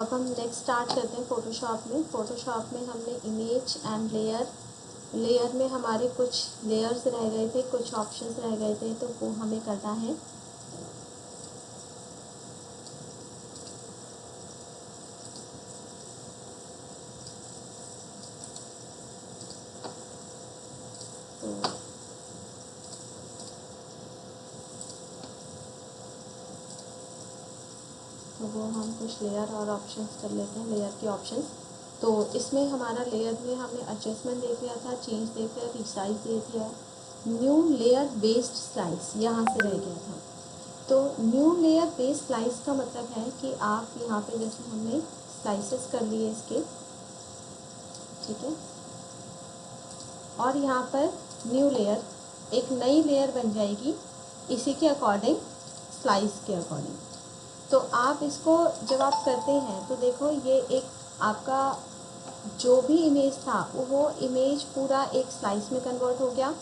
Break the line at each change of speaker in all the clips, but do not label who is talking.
अब हम next start करते हैं फ़ोटोशॉप में। फ़ोटोशॉप में हमने इमेज एंड लेयर में हमारे कुछ लेयर्स रह गए थे, कुछ ऑप्शंस रह गए थे, तो वो हमें करना है। तो वो हम कुछ लेयर और ऑप्शंस कर लेते हैं, लेयर के ऑप्शंस। तो इसमें हमारा लेयर में हमने एडजस्टमेंट देख लिया था, चेंज देख लिया, रिसाइज देख लिया, न्यू लेयर बेस्ड स्लाइस यहाँ से रह गया था। तो न्यू लेयर बेस्ड स्लाइस का मतलब है कि आप यहाँ पे जैसे हमने स्लाइसेस कर लिए इसके, ठीक है, और यहाँ पर न्यू लेयर, एक नई लेयर बन जाएगी इसी के अकॉर्डिंग, स्लाइस के अकॉर्डिंग। तो आप इसको जब आप करते हैं तो देखो ये एक आपका जो भी इमेज था वो इमेज पूरा एक स्लाइस में कन्वर्ट हो गया।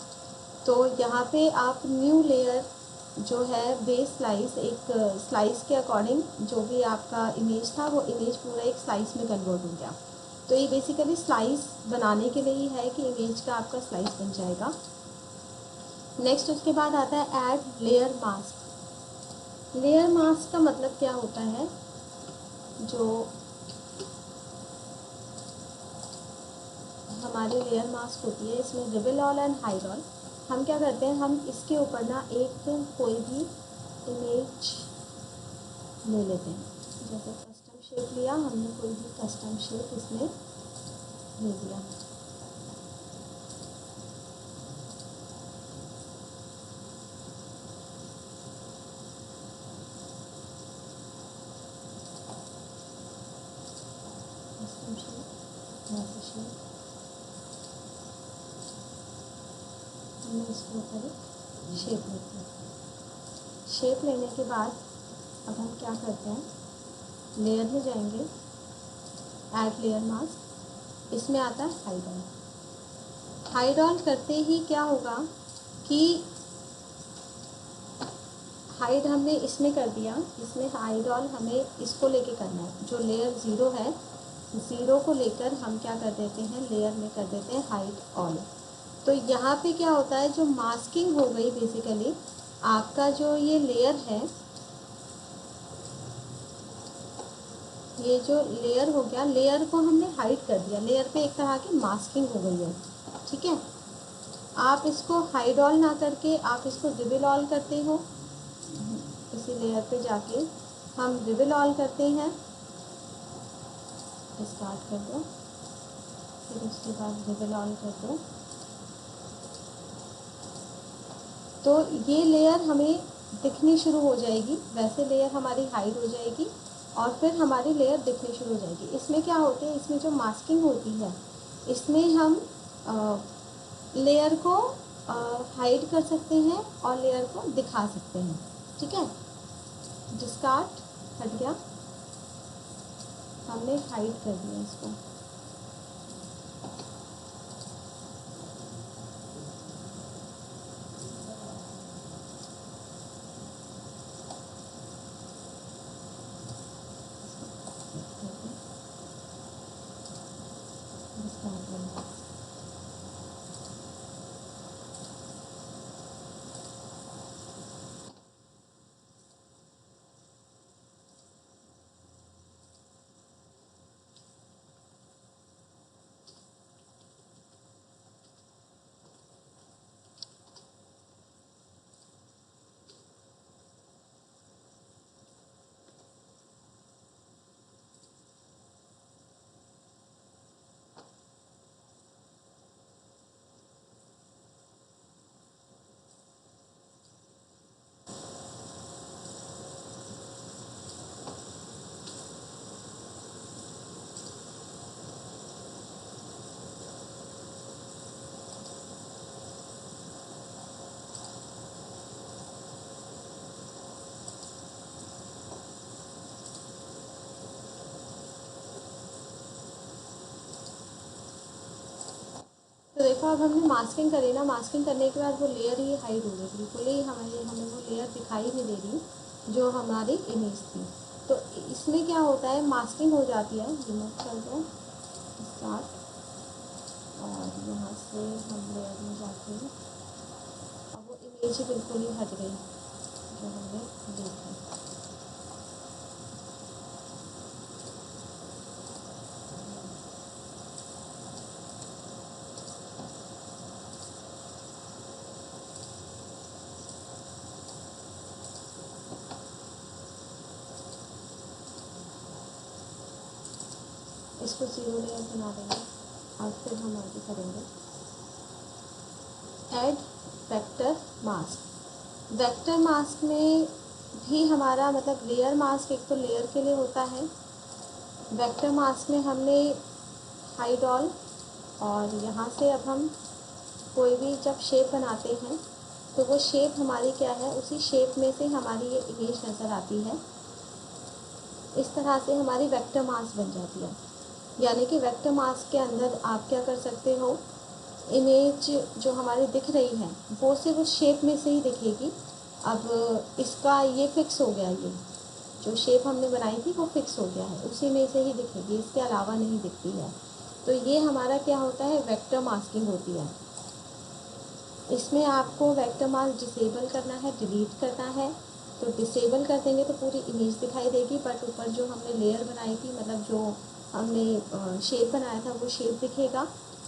तो यहाँ पे आप न्यू लेयर जो है बेस स्लाइस, एक स्लाइस के अकॉर्डिंग जो भी आपका इमेज था वो इमेज पूरा एक स्लाइस में कन्वर्ट हो गया। तो ये बेसिकली स्लाइस बनाने के लिए ही है कि इमेज का आपका स्लाइस बन जाएगा। नेक्स्ट उसके बाद आता है add layer mask. Layer mask का मतलब क्या होता है, जो हमारी लेयर मास्क होती है इसमें reveal all and hide all, हम क्या करते हैं, हम इसके ऊपर ना एक कोई भी इमेज ले लेते हैं। जैसे कस्टम शेप लिया हमने, कोई भी कस्टम शेप इसमें ले लिया। कस्टम शेप, ऐसे शेप हमने इसके ऊपर एक शेप लेते हैं। शेप लेने के बाद अब हम क्या करते हैं, लेयर में जाएंगे, ऐड लेयर मास्क, इसमें आता है हाइड ऑल। हाइड ऑल करते ही क्या होगा कि हाइड हमने इसमें कर दिया, इसमें हाइड ऑल हमें इसको लेके करना है, जो लेयर ज़ीरो है, ज़ीरो को लेकर हम क्या कर देते हैं, लेयर में कर देते हैं हाइड ऑल। तो यहाँ पे क्या होता है, जो मास्किंग हो गई बेसिकली, आपका जो ये लेयर है, ये जो लेयर हो गया, लेयर को हमने हाइड कर दिया, लेयर पे एक तरह की मास्किंग हो गई है, ठीक है। आप इसको हाइड ऑल ना करके आप इसको रिवील ऑल करते हो, इसी लेयर पे जाके हम रिवील ऑल करते हैं, स्टार्ट कर दो, फिर उसके बाद रिवील ऑल कर दो। तो ये लेयर हमें दिखनी शुरू हो जाएगी, वैसे लेयर हमारी हाइड हो जाएगी और फिर हमारी लेयर दिखनी शुरू हो जाएगी। इसमें क्या होती है, इसमें जो मास्किंग होती है, इसमें हम लेयर को हाइड कर सकते हैं और लेयर को दिखा सकते हैं, ठीक है। डिस्कार्ड हट गया, हमने हाइड कर दिया इसको। तो देखो अब हमने मास्किंग करी ना, मास्किंग करने के बाद वो लेयर ही हाइड हो गई, बिल्कुल ही हमें वो लेयर दिखाई नहीं दे रही जो हमारी इमेज थी। तो इसमें क्या होता है, मास्किंग हो जाती है। रिमूव कर दो, स्टार्ट, और यहाँ से हम लेयर में जाते हैं। अब वो इमेज ही बिल्कुल ही हट गई जो हमने देखी। इसको 0 लेयर बना देंगे और फिर हम आगे करेंगे add vector mask. Vector mask में भी हमारा मतलब लेयर मास्क एक तो लेयर के लिए होता है। वेक्टर मास्क में हमने हाइड ऑल, और यहाँ से अब हम कोई भी जब शेप बनाते हैं तो वो शेप हमारी क्या है, उसी शेप में से हमारी ये इमेज नज़र आती है। इस तरह से हमारी वेक्टर मास्क बन जाती है। यानी कि वेक्टर मास्क के अंदर आप क्या कर सकते हो, इमेज जो हमारी दिख रही है वो सिर्फ उस शेप में से ही दिखेगी। अब इसका ये फिक्स हो गया, ये जो शेप हमने बनाई थी वो फिक्स हो गया है, उसी में से ही दिखेगी, इसके अलावा नहीं दिखती है। तो ये हमारा क्या होता है, वेक्टर मास्किंग होती है। इसमें आपको वेक्टर मास्क डिसेबल करना है, डिलीट करना है। तो डिसेबल कर देंगे तो पूरी इमेज दिखाई देगी, बट ऊपर जो हमने लेयर बनाई थी, मतलब जो हमने शेप बनाया था वो शेप दिखेगा।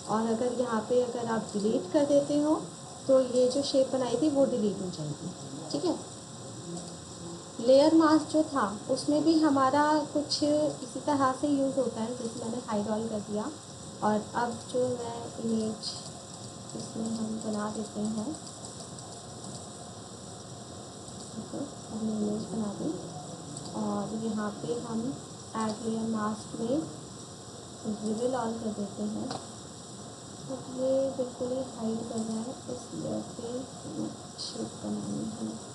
और अगर यहाँ पे अगर आप डिलीट कर देते हो तो ये जो शेप बनाई थी वो डिलीट हो जाएगी। ठीक है। लेयर मास्क जो था उसमें भी हमारा कुछ इसी तरह से यूज़ होता है, जैसे मैंने हाइड ऑल कर दिया। और अब जो मैं इमेज इसमें हम बना देते हैं, ठीक है, हमने इमेज बना दी और यहाँ पे हम ऐड लेयर मास्क में रिवील ऑल कर देते हैं। तो ये बिल्कुल ही हाइड कर रहा है, इस लेयर पे शेप बनानी है।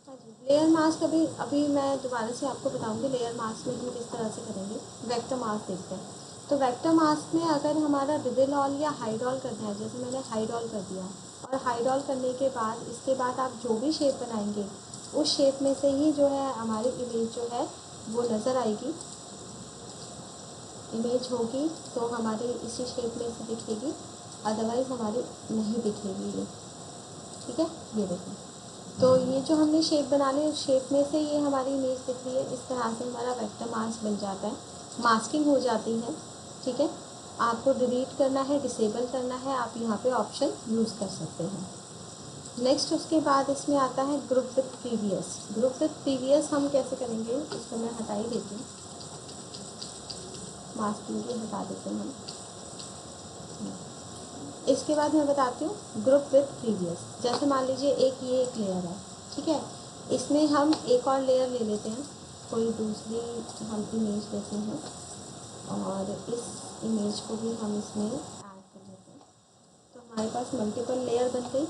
हाँ जी, लेयर मास्क अभी अभी मैं दोबारा से आपको बताऊंगी लेयर मास्क में हम किस तरह से करेंगे। वेक्टर मास्क देखते हैं। तो वेक्टर मास्क में अगर हमारा रिवील ऑल या हाइड ऑल करना है, जैसे मैंने हाइड ऑल कर दिया, और हाइड ऑल करने के बाद इसके बाद आप जो भी शेप बनाएंगे उस शेप में से ही जो है हमारी इमेज जो है वो नज़र आएगी। इमेज होगी तो हमारी इसी शेप में से दिखेगी, अदरवाइज़ हमारी नहीं दिखेगी ये। ठीक है, ये देखिए। तो ये जो हमने शेप बना ली उस शेप में से ये हमारी इमेज दिख रही है। इस तरह से हमारा वेक्टर मास्क बन जाता है, मास्किंग हो जाती है। ठीक है, आपको डिलीट करना है, डिसेबल करना है, आप यहाँ पे ऑप्शन यूज़ कर सकते हैं। नेक्स्ट उसके बाद इसमें आता है group with previous. Group with previous हम कैसे करेंगे, इसको मैं हटा ही देती हूँ, मास्किंग की हटा देते हैं हम। इसके बाद मैं बताती हूँ ग्रुप विथ प्रीवियस। जैसे मान लीजिए ये एक लेयर है, ठीक है, इसमें हम एक और लेयर ले लेते हैं, कोई दूसरी हम इमेज लेते हैं और इस इमेज को भी हम इसमें ऐड कर देते हैं। तो हमारे पास मल्टीपल लेयर बन गई।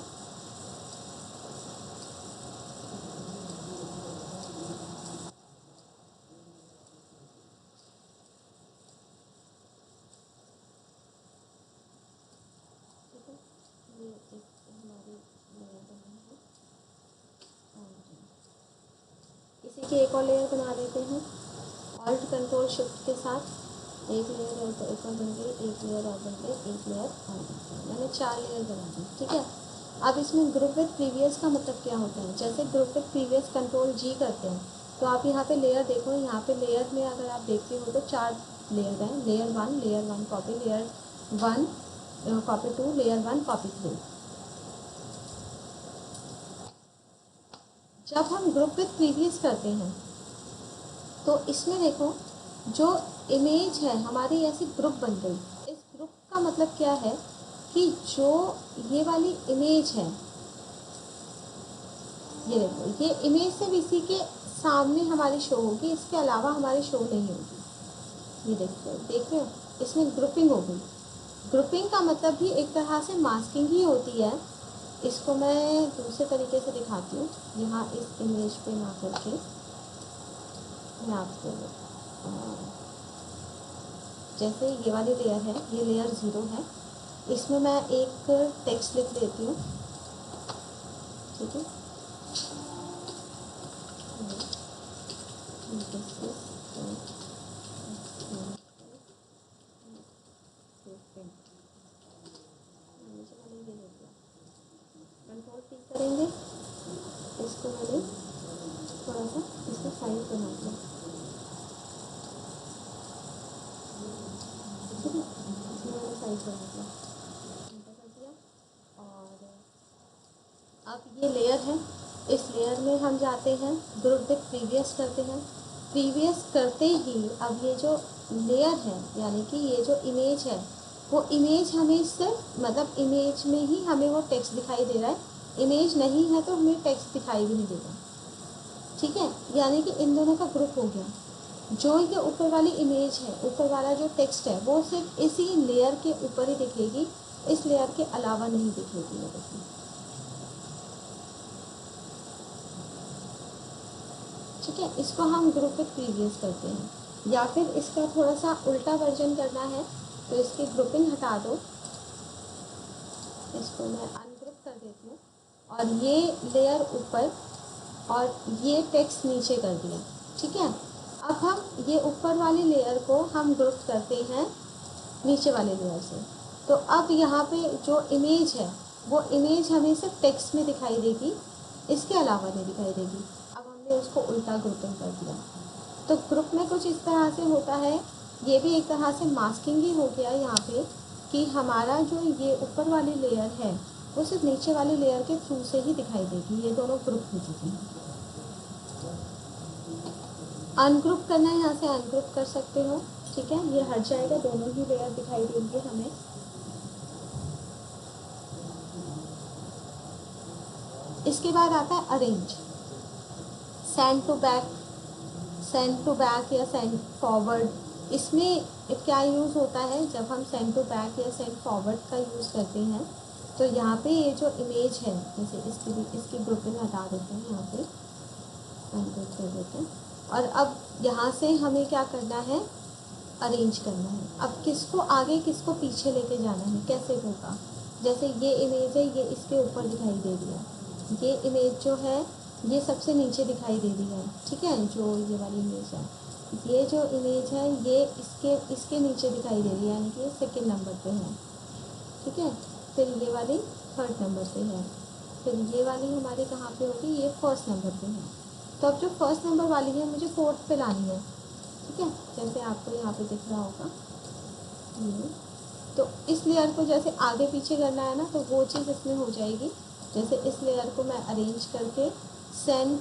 ठीक है, ये एक हमारी लेयर बनी है और इसी की एक और लेयर बना देते हैं। ऑल्ट कंट्रोल शिफ्ट के साथ एक लेयर एक और बन गई, एक लेयर और बन गई, एक लेयर और बन गई, मैंने 4 लेयर बना दी। ठीक है, अब इसमें ग्रुप विथ प्रीवियस का मतलब क्या होता है? जैसे ग्रुप विथ प्रीवियस कंट्रोल जी करते हैं तो आप यहाँ पे लेयर देखो, यहाँ पे लेयर में अगर आप देखते हो तो 4 लेयर हैं, layer 1 copy, layer 1 copy 2, layer 1 copy 3। जब हम ग्रुप विथ प्रीवियस करते हैं तो इसमें देखो जो इमेज है हमारी ऐसी ग्रुप बन गई। इस ग्रुप का मतलब क्या है कि जो ये वाली इमेज है, ये देखो, ये इमेज सिर्फ इसी के सामने हमारी शो होगी, इसके अलावा हमारी शो नहीं होगी। ये देख रहे हो, इसमें ग्रुपिंग हो गई। ग्रुपिंग का मतलब भी एक तरह से मास्किंग ही होती है। इसको मैं दूसरे तरीके से दिखाती हूँ। यहाँ इस इमेज पे ना करके मैं आपको जैसे ये वाली लेयर है, ये लेयर 0 है, इसमें मैं एक टेक्स्ट लिख देती हूँ। ठीक है, कंट्रोल टी करेंगे, इसको मैंने थोड़ा सा इसका साइज बना दिया। ठीक है, इसमें मैंने साइज बना दिया, एंटर कर दिया। और अब ये लेयर है, इस लेयर में हम जाते हैं, ग्रुप विथ प्रीवियस करते हैं। प्रीवियस करते ही अब ये जो लेयर है, यानी कि ये जो इमेज है, वो इमेज हमें इससे मतलब इमेज में ही हमें वो टेक्स्ट दिखाई दे रहा है। इमेज नहीं है तो हमें टेक्स्ट दिखाई भी नहीं देगा। ठीक है, यानी कि इन दोनों का ग्रुप हो गया। जो ये ऊपर वाली इमेज है, ऊपर वाला जो टेक्स्ट है, वो सिर्फ इसी लेयर के ऊपर ही दिखेगी, इस लेयर के अलावा नहीं दिखेगी। ये देखिए, ठीक है, इसको हम ग्रुप विथ प्रीवियस करते हैं। या फिर इसका थोड़ा सा उल्टा वर्जन करना है तो इसकी ग्रुपिंग हटा दो, इसको मैं अनग्रुप कर देती हूँ और ये लेयर ऊपर और ये टेक्स्ट नीचे कर दिया। ठीक है, अब हम ये ऊपर वाली लेयर को हम ग्रुप करते हैं नीचे वाले लेयर से। तो अब यहाँ पे जो इमेज है, वो इमेज हमें सिर्फ टेक्स्ट में दिखाई देगी, इसके अलावा नहीं दिखाई देगी। अब हमने उसको उल्टा ग्रुपिंग कर दिया। तो ग्रुप में कुछ इस तरह से होता है, ये भी एक तरह से मास्किंग ही हो गया यहाँ पे, कि हमारा जो ये ऊपर वाली लेयर है वो सिर्फ नीचे वाली लेयर के थ्रू से ही दिखाई देगी। ये दोनों ग्रुप हो चुके हैं। अनग्रुप करना है, यहाँ से अनग्रुप कर सकते हो। ठीक है, ये हट जाएगा, दोनों ही लेयर दिखाई देंगे हमें। इसके बाद आता है arrange, send to back, send to back या सेंड फॉरवर्ड। इसमें क्या यूज़ होता है? जब हम सेंड टू बैक या सेंड फॉरवर्ड का यूज़ करते हैं तो यहाँ पे ये जो इमेज है, जैसे इसकी ग्रुपिंग हटा देते हैं, यहाँ पे अनग्रुप कर देते हैं। और अब यहाँ से हमें क्या करना है? अरेंज करना है। अब किसको आगे किसको पीछे लेके जाना है, कैसे होगा? जैसे ये इमेज है, ये इसके ऊपर दिखाई दे रही है, ये इमेज जो है ये सबसे नीचे दिखाई दे रही है। ठीक है, जो ये वाली इमेज है, ये जो इमेज है ये इसके नीचे दिखाई दे रही है, यानी कि ये सेकेंड नंबर पे है। ठीक है, फिर ये वाली थर्ड नंबर पे है, फिर ये वाली हमारी कहाँ पे होगी? ये फर्स्ट नंबर पे है। तो अब जो फर्स्ट नंबर वाली है मुझे फोर्थ पे लानी है। ठीक है, जैसे आपको यहाँ पे दिख रहा होगा ये, तो इस लेयर को जैसे आगे पीछे करना है ना, तो वो चीज़ इसमें हो जाएगी। जैसे इस लेयर को मैं अरेंज करके सेंड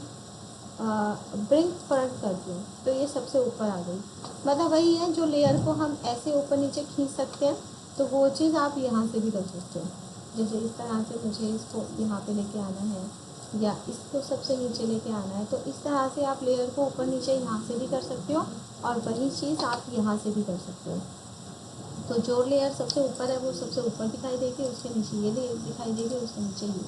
ब्रिंग फ्रंट कर दूँ तो ये सबसे ऊपर आ गई। मतलब वही है, जो लेयर को हम ऐसे ऊपर नीचे खींच सकते हैं, तो वो चीज़ आप यहाँ से भी कर सकते हो। जैसे इस तरह से मुझे इसको यहाँ पे लेके आना है या इसको सबसे नीचे लेके आना है, तो इस तरह से आप लेयर को ऊपर नीचे यहाँ से भी कर सकते हो और वही चीज़ आप यहाँ से भी कर सकते हो। तो जो लेयर सबसे ऊपर है वो सबसे ऊपर दिखाई देगी, उसके नीचे ये लेयर दिखाई देगी, उसके नीचे ये।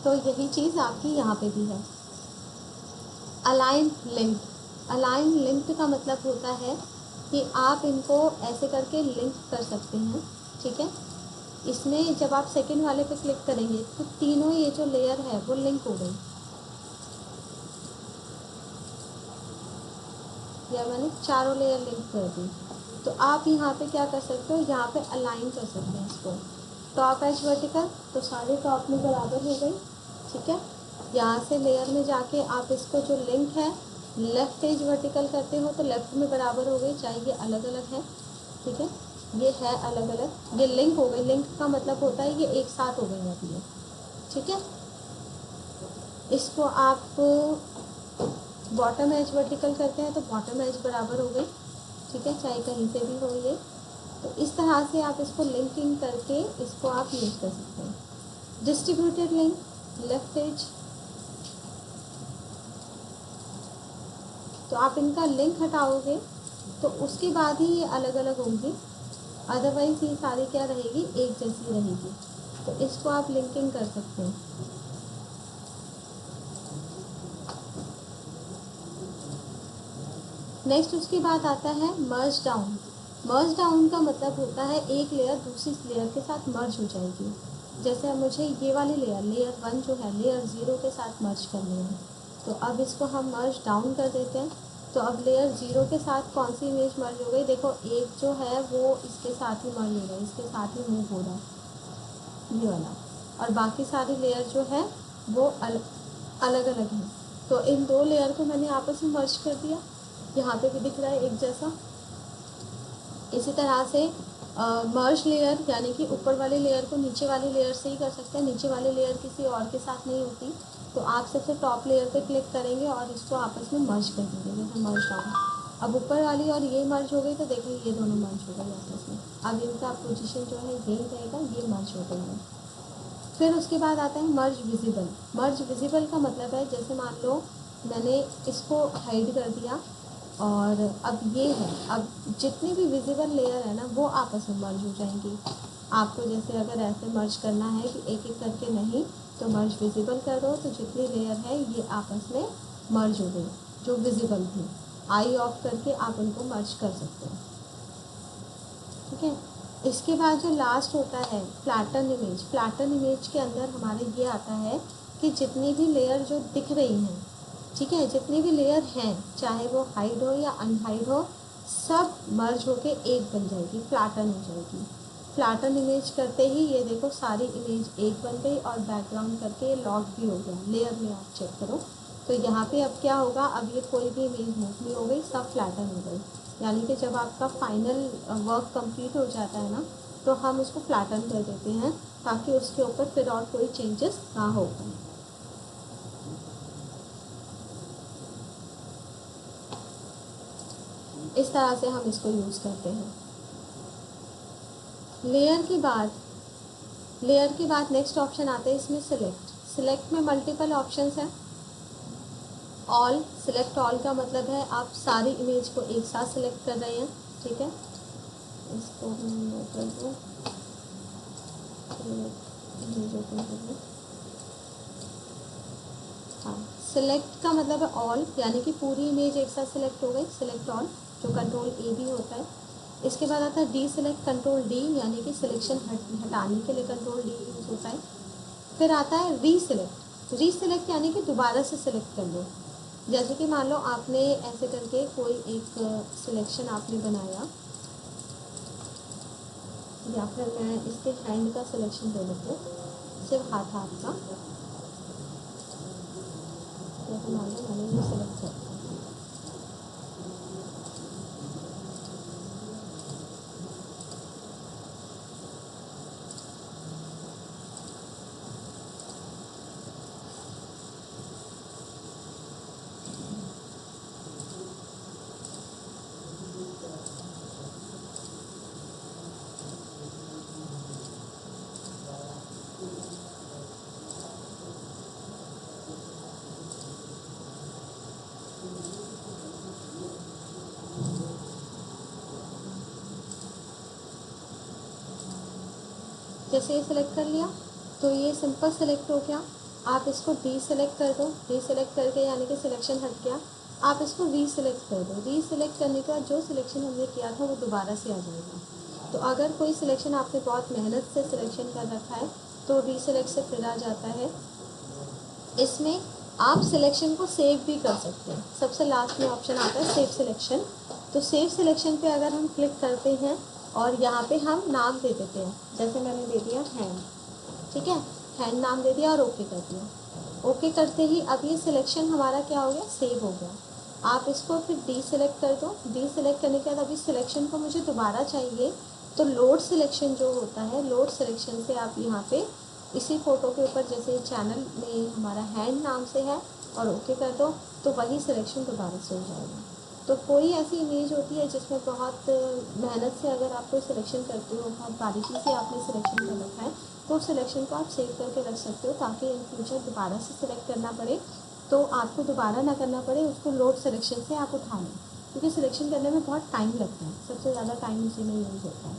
तो यही चीज़ आपकी यहाँ पे भी है। अलाइन लिंक्ड, अलाइन लिंक्ड का मतलब होता है कि आप इनको ऐसे करके लिंक कर सकते हैं। ठीक है, इसमें जब आप सेकंड वाले पे क्लिक करेंगे तो तीनों ये जो लेयर है वो लिंक हो गई। या मैंने चारों लेयर लिंक कर दी। तो आप यहाँ पे क्या कर सकते हो, यहाँ पे अलाइन कर सकते हैं इसको। टॉप एज वर्टिकल तो सारे टॉप में बराबर हो गई, ठीक है। यहाँ से लेयर में जाके आप इसको जो लिंक है लेफ़्ट एज वर्टिकल करते हो तो लेफ़्ट में बराबर हो गई, चाहे ये अलग अलग है, ठीक है। ये है अलग अलग, ये लिंक हो गई। लिंक का मतलब होता है ये एक साथ हो गई अभी ये, ठीक है। इसको आप बॉटम एज वर्टिकल करते हैं तो बॉटम एज बराबर हो गई, ठीक है, चाहे कहीं से भी हो ये। तो इस तरह से आप इसको लिंकिंग करके इसको आप यूज कर सकते हैं। डिस्ट्रीब्यूटेड लिंक लेफ्ट एज, तो आप इनका लिंक हटाओगे तो उसके बाद ही ये अलग अलग होंगी, अदरवाइज ये सारी क्या रहेगी, एक जैसी रहेगी। तो इसको आप लिंकिंग कर सकते हैं। नेक्स्ट उसके बाद आता है मर्ज डाउन। मर्ज डाउन का मतलब होता है एक लेयर दूसरी लेयर के साथ मर्ज हो जाएगी। जैसे अब मुझे ये वाली लेयर 1 जो है लेयर 0 के साथ मर्ज करनी है, तो अब इसको हम मर्ज डाउन कर देते हैं। तो अब लेयर 0 के साथ कौन सी इमेज मर्ज हो गई, देखो एक जो है वो इसके साथ ही मर्ज हो रहा है, इसके साथ ही मूव हो रहा है ये वाला, और बाकी सारी लेयर जो है वो अलग अलग है। तो इन दो लेयर को मैंने आपस में मर्ज कर दिया, यहाँ पे भी दिख रहा है एक जैसा। इसी तरह से मर्ज लेयर यानी कि ऊपर वाले लेयर को नीचे वाली लेयर से ही कर सकते हैं, नीचे वाली लेयर किसी और के साथ नहीं होती। तो आप सबसे टॉप लेयर पे क्लिक करेंगे और इसको आपस में मर्ज कर देंगे, जैसे मर्ज डाउन। अब ऊपर वाली और ये मर्ज हो गई तो देखो ये दोनों मर्ज हो गई आपस में। अब इनका पोजीशन जो है यही रहेगा, ये मर्ज हो गई है। फिर उसके बाद आता है मर्ज विजिबल। मर्ज विजिबल का मतलब है जैसे मान लो मैंने इसको हाइड कर दिया और अब ये है, अब जितनी भी विजिबल लेयर है ना वो आपस में मर्ज हो जाएंगी। आपको जैसे अगर ऐसे मर्ज करना है कि एक एक करके नहीं, तो मर्ज विजिबल कर दो, तो जितनी लेयर है ये आपस में मर्ज हो गई जो विजिबल थी। आई ऑफ करके आप उनको मर्ज कर सकते हो, ठीक है। इसके बाद जो लास्ट होता है फ्लैटन इमेज। फ्लैटन इमेज के अंदर हमारे ये आता है कि जितनी भी लेयर जो दिख रही हैं, ठीक है, जितनी भी लेयर हैं चाहे वो हाइड हो या अनहाइड हो, सब मर्ज होके एक बन जाएगी, फ्लैटन हो जाएगी। फ्लैटन इमेज करते ही ये देखो सारी इमेज एक बन गई और बैकग्राउंड करके लॉक भी हो गया। लेयर में आप चेक करो तो यहाँ पे अब क्या होगा, अब ये कोई भी इमेज मूव नहीं हो गई, सब फ्लैटन हो गई। यानी कि जब आपका फाइनल वर्क कंप्लीट हो जाता है ना, तो हम उसको फ्लैटन कर देते हैं ताकि उसके ऊपर फिर और कोई चेंजेस ना हो पाए। इस तरह से हम इसको यूज़ करते हैं। लेयर के बाद नेक्स्ट ऑप्शन आता है इसमें सिलेक्ट। सिलेक्ट में मल्टीपल ऑप्शंस हैं। ऑल, सिलेक्ट ऑल का मतलब है आप सारी इमेज को एक साथ सिलेक्ट कर रहे हैं, ठीक है। इसको मैं कर दूँ, इमेज ओपन कर दूँ। हाँ, सिलेक्ट का मतलब है ऑल, यानी कि पूरी इमेज एक साथ सिलेक्ट हो गई, सिलेक्ट ऑल, जो कंट्रोल ए भी होता है। इसके बाद आता है डी सिलेक्ट, कंट्रोल डी, यानी कि सिलेक्शन हटाने के लिए कंट्रोल डी यूज़ होता है। फिर आता है रीसिलेक्ट। रीसिलेक्ट यानी कि दोबारा से सिलेक्ट कर लो। जैसे कि मान लो आपने ऐसे करके कोई एक सिलेक्शन आपने बनाया, या फिर मैं इसके हैंड का सिलेक्शन ले लेती हूँ, सिर्फ हाथ का। जैसे मान लो मैंने ये सिलेक्ट किया, जैसे ये सिलेक्ट कर लिया तो ये सिंपल सिलेक्ट हो गया। आप इसको डीसिलेक्ट कर दो, डीसिलेक्ट करके यानी कि सिलेक्शन हट गया, आप इसको रीसिलेक्ट कर दो। रीसिलेक्ट करने के बाद जो सिलेक्शन हमने किया था वो दोबारा से आ जाएगा। तो अगर कोई सिलेक्शन आपने बहुत मेहनत से सिलेक्शन कर रखा है तो रीसिलेक्ट से फिर आ जाता है। इसमें आप सिलेक्शन को सेव भी कर सकते हैं। सबसे लास्ट में ऑप्शन आता है सेव सिलेक्शन। तो सेव सिलेक्शन पे अगर हम क्लिक करते हैं और यहाँ पे हम नाम दे देते हैं, जैसे मैंने दे दिया हैंड, ठीक है, हैंड नाम दे दिया और ओके कर दिया। ओके करते ही अब ये सिलेक्शन हमारा क्या हो गया, सेव हो गया। आप इसको फिर डी सेलेक्ट कर दो। डी सेलेक्ट करने के बाद अभी सिलेक्शन को मुझे दोबारा चाहिए, तो लोड सिलेक्शन जो होता है, लोड सिलेक्शन से आप यहाँ पे इसी फ़ोटो के ऊपर जैसे चैनल में हमारा हैंड नाम से है और ओके कर दो, तो वही सिलेक्शन दोबारा से हो जाएगा। तो कोई ऐसी इमेज होती है जिसमें बहुत मेहनत से अगर आप कोई सिलेक्शन करते हो, बहुत बारीकी से आपने सिलेक्शन कर रखा है, तो सिलेक्शन को आप सेव करके रख सकते हो, ताकि इन फ्यूचर दोबारा से सिलेक्ट करना पड़े तो आपको दोबारा ना करना पड़े, उसको लोड सिलेक्शन से आप उठा लें, क्योंकि सिलेक्शन करने में बहुत टाइम लगता है, सबसे ज़्यादा टाइम इसी में यूज़ होता है।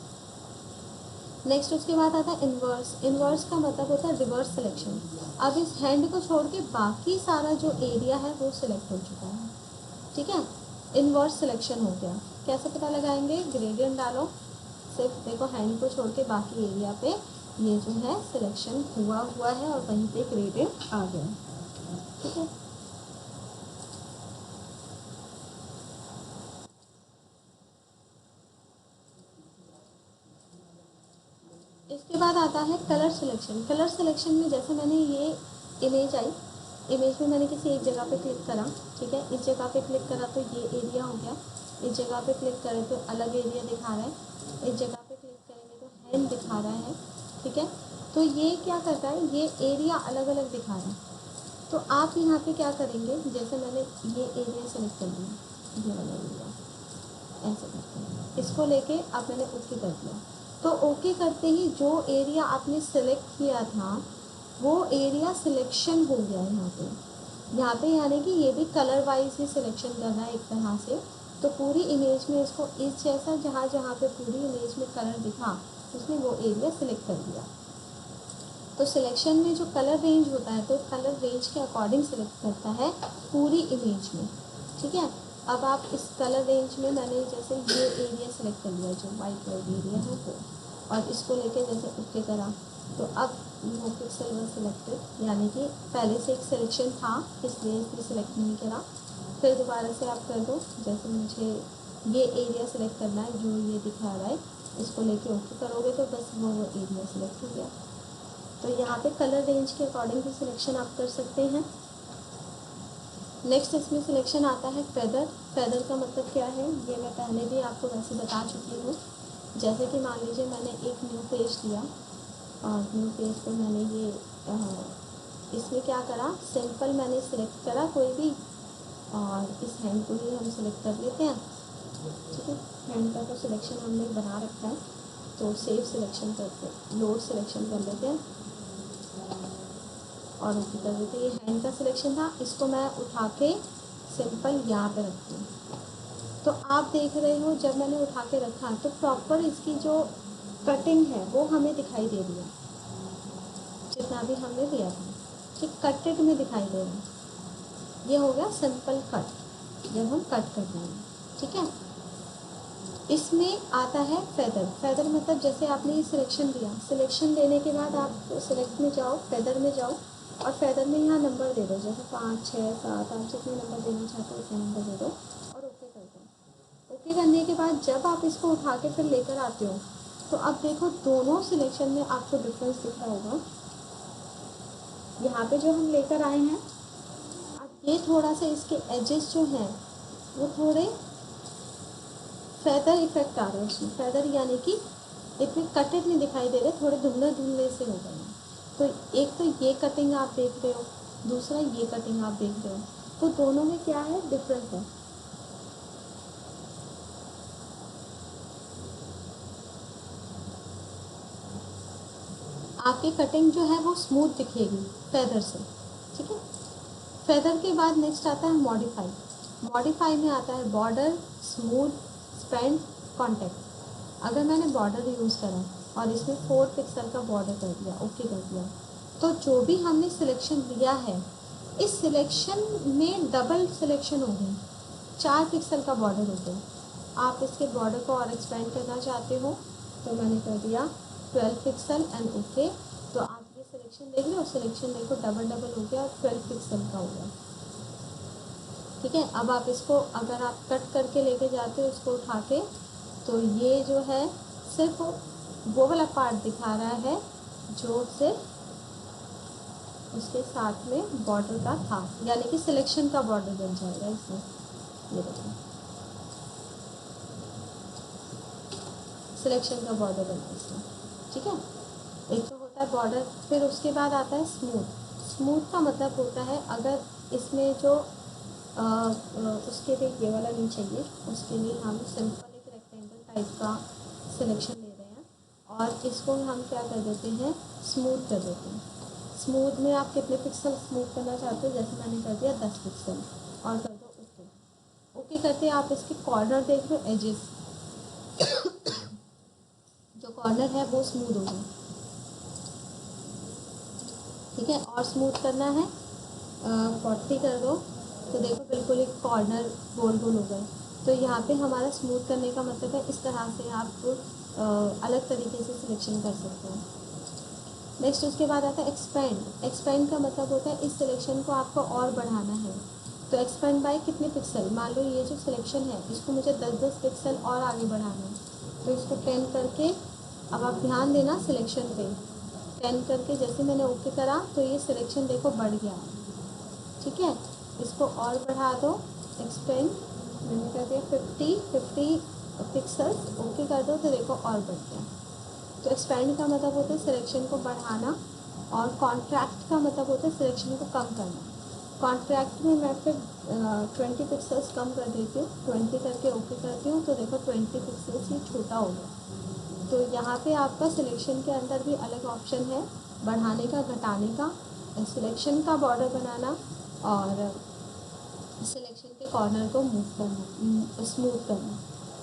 नेक्स्ट उसके बाद आता है इन्वर्स। इन्वर्स का मतलब होता है रिवर्स सिलेक्शन। अब इस हैंड को छोड़ के बाकी सारा जो एरिया है वो सिलेक्ट हो चुका है, ठीक है, इन्वर्स सिलेक्शन हो गया। कैसे पता लगाएंगे, ग्रेडियंट डालो, सिर्फ देखो हैंड को छोड़ के बाकी एरिया पे ये जो है सिलेक्शन हुआ है और वहीं पे ग्रेडियंट आ गया, ठीक है। इसके बाद आता है कलर सिलेक्शन। कलर सिलेक्शन में जैसे मैंने ये इमेज आई, इमेज में मैंने किसी एक जगह पे क्लिक करा, ठीक है, इस जगह पे क्लिक करा तो ये एरिया हो गया, इस जगह पे क्लिक करें तो अलग एरिया दिखा रहा है, इस जगह पे क्लिक करेंगे तो हैंड दिखा रहा है, ठीक है। तो ये क्या करता है, ये एरिया अलग अलग दिखा रहा है। तो आप यहाँ पे क्या करेंगे, जैसे मैंने ये एरिया सेलेक्ट कर लिया, ये वाला एरिया ऐसे करते हैं, इसको लेके अब मैंने ओके कर दिया। तो ओके करते ही जो एरिया आपने सेलेक्ट किया था वो एरिया सिलेक्शन हो गया यहाँ पे यानी कि ये भी कलर वाइज ही सिलेक्शन कर रहा है एक तरह से। तो पूरी इमेज में इसको इस जैसा जहाँ जहाँ पे पूरी इमेज में कलर दिखा उसने वो एरिया सिलेक्ट कर दिया। तो सिलेक्शन में जो कलर रेंज होता है तो कलर रेंज के अकॉर्डिंग सिलेक्ट करता है पूरी इमेज में, ठीक है। अब आप इस कलर रेंज में मैंने जैसे ये एरिया सेलेक्ट कर लिया जो वाइट वाइट एरिया है वो, और इसको लेके जैसे ओके करा तो अब नो पिक्सल वर सिलेक्टेड, यानी कि पहले से एक सिलेक्शन था इसलिए इसने सिलेक्ट नहीं करा। फिर दोबारा से आप कर दो, जैसे मुझे ये एरिया सेलेक्ट करना है जो ये दिखा रहा है, इसको लेके ओके करोगे तो बस वो एरिया सेलेक्ट हो गया। तो यहाँ पे कलर रेंज के अकॉर्डिंग भी सिलेक्शन आप कर सकते हैं। नेक्स्ट इसमें सिलेक्शन आता है फेदर। फेदर का मतलब क्या है ये मैं पहले भी आपको वैसे बता चुकी हूँ। जैसे कि मान लीजिए मैंने एक न्यू पेज लिया और न्यू पेज पर मैंने ये इसमें क्या करा, सिंपल मैंने सिलेक्ट करा कोई भी, और इस हैंड को ही हम सिलेक्ट कर लेते हैं, ठीक है। हैंड का तो सिलेक्शन हमने बना रखा है, तो सेव सिलेक्शन करते हैं, लोड सिलेक्शन कर लेते हैं और ओके कर देते हैं। ये हैंड का सिलेक्शन था, इसको मैं उठा के सिंपल यहाँ पे रखती हूँ। तो आप देख रहे हो जब मैंने उठा के रखा तो प्रॉपर इसकी जो कटिंग है वो हमें दिखाई दे रही है, जितना भी हमने लिया था ठीक कटेड में दिखाई दे रहा है। ये हो गया सिंपल कट जब हम कट कर रहे हैं, ठीक है। इसमें आता है फेदर। फेदर मतलब जैसे आपने ये सिलेक्शन दिया, सिलेक्शन लेने के बाद आप सिलेक्ट में जाओ, फेदर में जाओ और फेदर में यहाँ नंबर दे दो, जैसे 5 6 7 आप जितने नंबर देना चाहते हो उतने नंबर दे दो और ओके कर दो। ओके करने के बाद जब आप इसको उठा के फिर लेकर आते हो तो अब देखो दोनों सिलेक्शन में आपको डिफरेंस दिख रहा होगा। यहाँ पे जो हम लेकर आए हैं अब ये थोड़ा सा इसके एजेस जो हैं वो थोड़े फेदर इफेक्ट आ रहा है उसमें। फेदर यानी कि इतने कटेड नहीं दिखाई दे रहे, थोड़े धुंधले धुंधले से हो गए हैं। तो एक तो ये कटिंग आप देख रहे हो, दूसरा ये कटिंग आप देख रहे हो, तो दोनों में क्या है डिफरेंस है। आपकी कटिंग जो है वो स्मूथ दिखेगी फेदर से, ठीक है। फेदर के बाद नेक्स्ट आता है मॉडिफाई। मॉडिफाई में आता है बॉर्डर, स्मूथ, स्पेंड, कॉन्टेक्ट। अगर मैंने बॉर्डर यूज़ करा और इसमें 4 पिक्सल का बॉर्डर कर दिया, ओके कर दिया, तो जो भी हमने सिलेक्शन लिया है इस सिलेक्शन में डबल सिलेक्शन हो गई, 4 पिक्सल का बॉर्डर हो गया। आप इसके बॉर्डर को और एक्सपेंड करना चाहते हो तो मैंने कर दिया 12 पिक्सल एंड ओके। तो आप ये सिलेक्शन सिलेक्शन देख रहे हो, सिलेक्शन देखो डबल डबल हो गया, 12 पिक्सल का हो गया। ठीक है, अब आप इसको अगर आप कट करके लेके जाते हो इसको उठा के, तो ये जो है सिर्फ वो वाला पार्ट दिखा रहा है जो सिर्फ उसके साथ में बॉर्डर का था, यानी कि सिलेक्शन का बॉर्डर बन जाएगा इसमें। ये देखो सिलेक्शन का बॉर्डर बना इसमें। ठीक है, एक तो होता है बॉर्डर, फिर उसके बाद आता है स्मूथ। स्मूथ का मतलब होता है अगर इसमें जो उसके लिए ये वाला नहीं चाहिए, उसके लिए हम सिंपल एक रेक्टेंगल टाइप का सिलेक्शन ले रहे हैं और इसको हम क्या कर देते हैं, स्मूथ कर देते हैं। स्मूथ में आप कितने पिक्सल स्मूथ करना चाहते हो, जैसे मैंने कर दिया 10 पिक्सल और कर दो ओके। ओके करते आप इसके कॉर्नर देख लो, एजेस जो कॉर्नर है वो स्मूथ हो गए। ठीक है, और स्मूथ करना है 40 कर दो, तो देखो बिल्कुल एक कॉर्नर गोल गोल हो गए। तो यहाँ पे हमारा स्मूथ करने का मतलब है इस तरह से आप अलग तरीके से सिलेक्शन कर सकते हो। नेक्स्ट उसके बाद आता है एक्सपेंड। एक्सपेंड का मतलब होता है इस सिलेक्शन को आपको और बढ़ाना है, तो एक्सपेंड बाय कितने पिक्सल, मान लो ये जो सिलेक्शन है इसको मुझे 10-10 पिक्सल और आगे बढ़ाना है, तो इसको 10 करके, अब आप ध्यान देना सिलेक्शन पे, 10 करके जैसे मैंने ओके करा तो ये सिलेक्शन देखो बढ़ गया। ठीक है, इसको और बढ़ा दो, एक्सपेंड मैंने कर दिया 50 पिक्सल्स, ओके कर दो तो देखो और बढ़ गया। तो एक्सपेंड का मतलब होता है सिलेक्शन को बढ़ाना, और कॉन्ट्रैक्ट का मतलब होता है सिलेक्शन को कम करना। कॉन्ट्रैक्ट में मैं फिर 20 पिक्सल्स कम कर देती हूँ, 20 करके ओके करती हूँ तो देखो 20 पिक्सल्स ये छोटा हो गया। तो यहाँ पे आपका सिलेक्शन के अंदर भी अलग ऑप्शन है, बढ़ाने का, घटाने का, सिलेक्शन का बॉर्डर बनाना और सिलेक्शन के कॉर्नर को मूव करना, स्मूथ करना,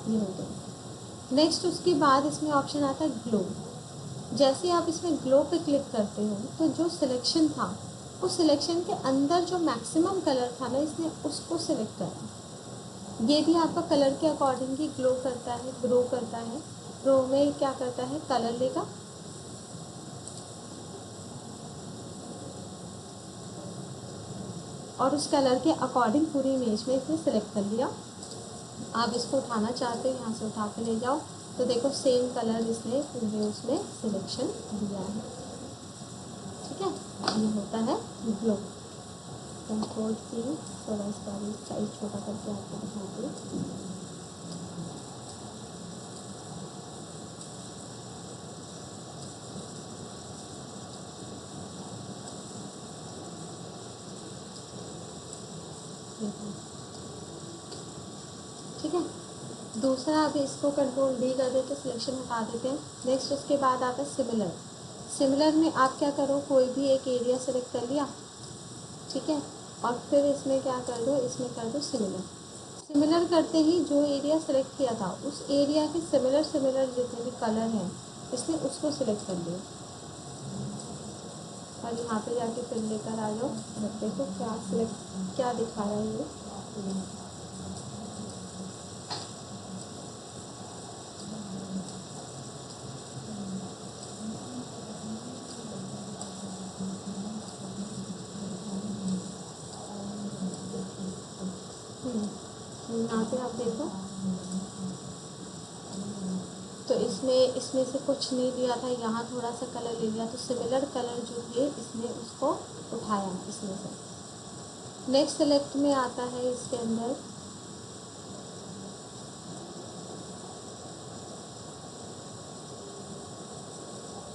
ये हो गया। नेक्स्ट उसके बाद इसमें ऑप्शन आता है ग्लो। जैसे आप इसमें ग्लो पे क्लिक करते हो तो जो सिलेक्शन था उस सिलेक्शन के अंदर जो मैक्सिमम कलर था ना, इसने उसको सिलेक्ट करा। ये भी आपका कलर के अकॉर्डिंग ही ग्लो करता है, ग्रो करता है। ग्रो में क्या करता है, कलर लेगा और उस कलर के अकॉर्डिंग पूरी इमेज में इसने सिलेक्ट कर लिया। आप इसको उठाना चाहते हो यहाँ से उठा के ले जाओ, तो देखो सेम कलर इसने पूरे उसमें सिलेक्शन दिया है। ठीक है, ये होता है ग्लो। कंट्रोल सी, थोड़ा इसका भी साइज छोटा करके आपको दिखाती हूँ। ठीक है, दूसरा अब इसको कंट्रोल डी कर देते, सिलेक्शन हटा देते हैं। नेक्स्ट उसके बाद आता है सिमिलर। सिमिलर में आप क्या करो, कोई भी एक एरिया सेलेक्ट कर लिया, ठीक है, और फिर इसमें क्या कर दो, इसमें कर दो सिमिलर। सिमिलर करते ही जो एरिया सेलेक्ट किया था उस एरिया के सिमिलर सिमिलर जितने भी कलर हैं इसने उसको सिलेक्ट कर लिया, और यहाँ पे जाके फिर लेकर आ जाओ। देखो क्या सिलेक्ट क्या दिखा रहा है ये। यहाँ पे आप देखो तो इसमें इसमें से कुछ नहीं दिया था, यहाँ थोड़ा सा कलर ले लिया, तो सिमिलर कलर जो थे इसने उसको उठाया इसमें से। नेक्स्ट सेलेक्ट में आता है इसके अंदर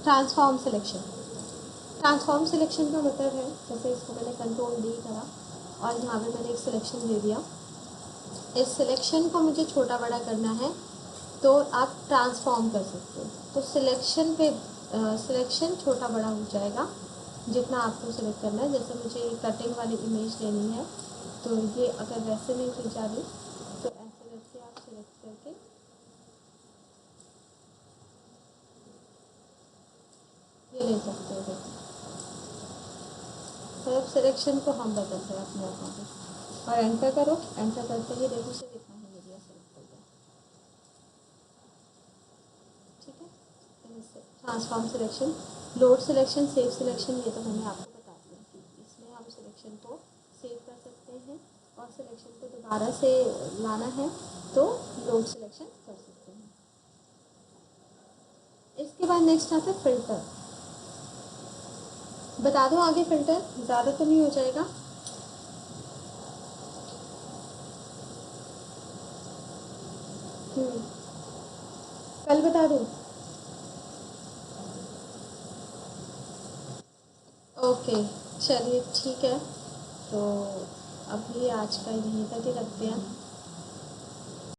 ट्रांसफॉर्म सिलेक्शन। ट्रांसफॉर्म सिलेक्शन का मतलब है, जैसे इसको मैंने कंट्रोल डी करा और यहाँ पे मैंने एक सिलेक्शन दे दिया, इस सिलेक्शन को मुझे छोटा बड़ा करना है तो आप ट्रांसफॉर्म कर सकते हो। तो सिलेक्शन पे सिलेक्शन छोटा बड़ा हो जाएगा जितना आपको सिलेक्ट करना है। जैसे मुझे कटिंग वाली इमेज लेनी है तो ये अगर वैसे नहीं खींचा रही तो ऐसे करके आप सिलेक्ट करके ये ले सकते हो। देखो तो अब सिलेक्शन को हम बदलते हैं अपने अकॉर्डिंग, और एंटर करो, एंटर करते ही देखो से कितना ही एरिया सेलेक्ट हो गया। ठीक है, transform selection. Load selection, save selection, ये तो मैंने आपको बता दिया कि इसमें हम सिलेक्शन को सेव कर सकते हैं और सिलेक्शन को दोबारा से लाना है तो लोड सिलेक्शन कर सकते हैं। इसके बाद नेक्स्ट आता है फ़िल्टर। बता दो आगे, फ़िल्टर ज़्यादा तो नहीं हो जाएगा? कल बता दूँ? ओके, चलिए ठीक है। तो अभी आज का यहीं तक ही रखते हैं।